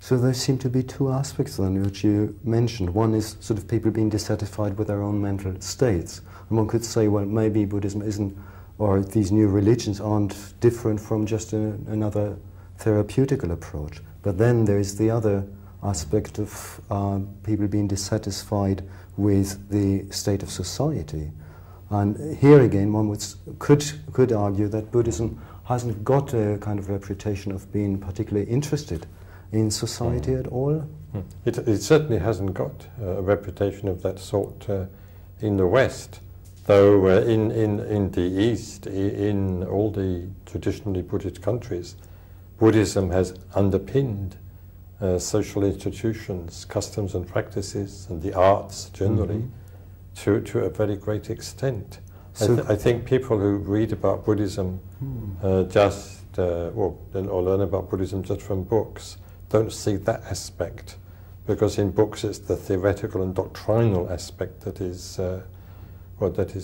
So there seem to be two aspects then which you mentioned. One is sort of people being dissatisfied with their own mental states. And one could say, well, maybe Buddhism isn't, or these new religions aren't different from just another therapeutical approach. But then there is the other aspect of people being dissatisfied with the state of society. And here again, one could argue that Buddhism hasn't got a kind of reputation of being particularly interested in society at all. It certainly hasn't got a reputation of that sort in the West, though in the East, in all the traditionally Buddhist countries, Buddhism has underpinned social institutions, customs and practices, and the arts generally, to a very great extent. So I think people who read about Buddhism or learn about Buddhism just from books don't see that aspect, because in books it's the theoretical and doctrinal aspect that is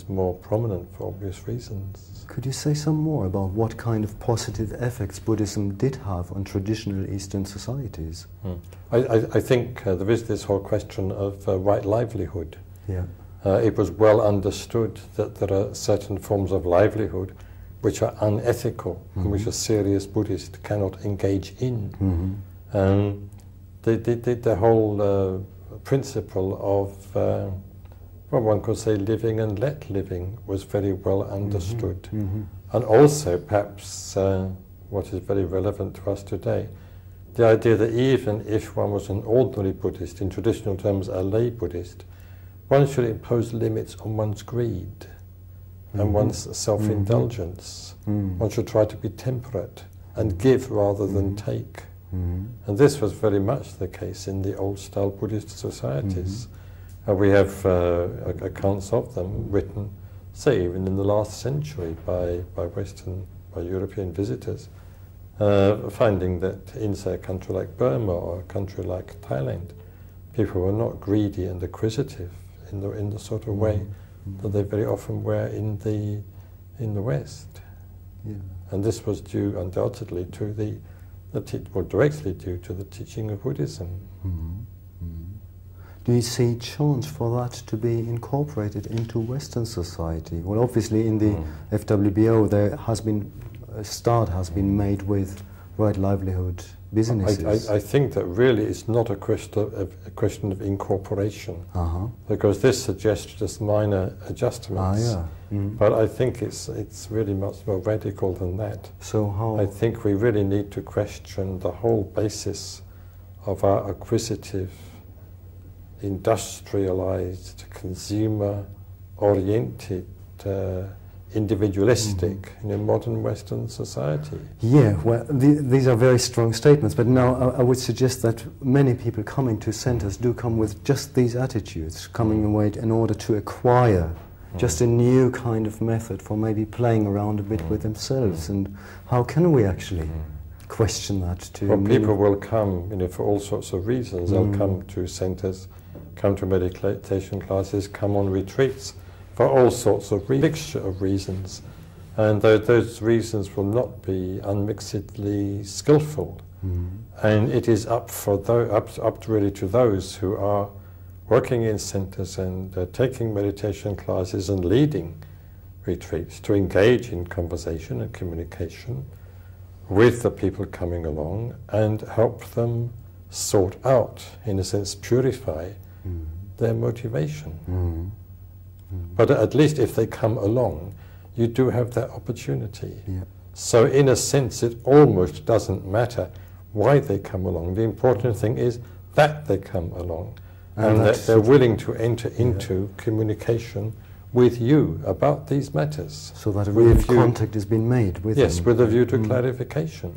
more prominent for obvious reasons. Could you say some more about what kind of positive effects Buddhism did have on traditional Eastern societies? I think there is this whole question of right livelihood. Yeah. It was well understood that there are certain forms of livelihood which are unethical and which a serious Buddhist cannot engage in. The whole principle of, well, one could say living and let living was very well understood. And also, perhaps, what is very relevant to us today, the idea that even if one was an ordinary Buddhist, in traditional terms a lay Buddhist, one should impose limits on one's greed and one's self-indulgence. One should try to be temperate and give rather than take. And this was very much the case in the old-style Buddhist societies. We have accounts of them written, say, even in the last century by European visitors, finding that in, say, a country like Burma or a country like Thailand, people were not greedy and acquisitive in the sort of way that they very often were in the West. And this was due undoubtedly to directly due to the teaching of Buddhism. Do you see chance for that to be incorporated into Western society? Well, obviously in the FWBO there has been, a start has been made with right livelihood businesses. I think that really it's not a question of incorporation, because this suggests just minor adjustments. But I think it's really much more radical than that. So how? I think we really need to question the whole basis of our acquisitive, industrialized, consumer-oriented, individualistic modern Western society. Yeah, well, these are very strong statements, but now I would suggest that many people coming to centers do come with just these attitudes, coming away in order to acquire just a new kind of method for maybe playing around a bit with themselves. And how can we actually question that? Well, people will come for all sorts of reasons. They'll come to centers, come to meditation classes, come on retreats, for all sorts of mixture of reasons, and those reasons will not be unmixedly skillful. And it is up really to those who are working in centers and taking meditation classes and leading retreats to engage in conversation and communication with the people coming along and help them sort out, in a sense, purify their motivation. But at least if they come along, you do have that opportunity. So in a sense, it almost doesn't matter why they come along. The important thing is that they come along and that they're willing to enter into communication with you about these matters. So that a real contact has been made with them. Yes, with a view to clarification.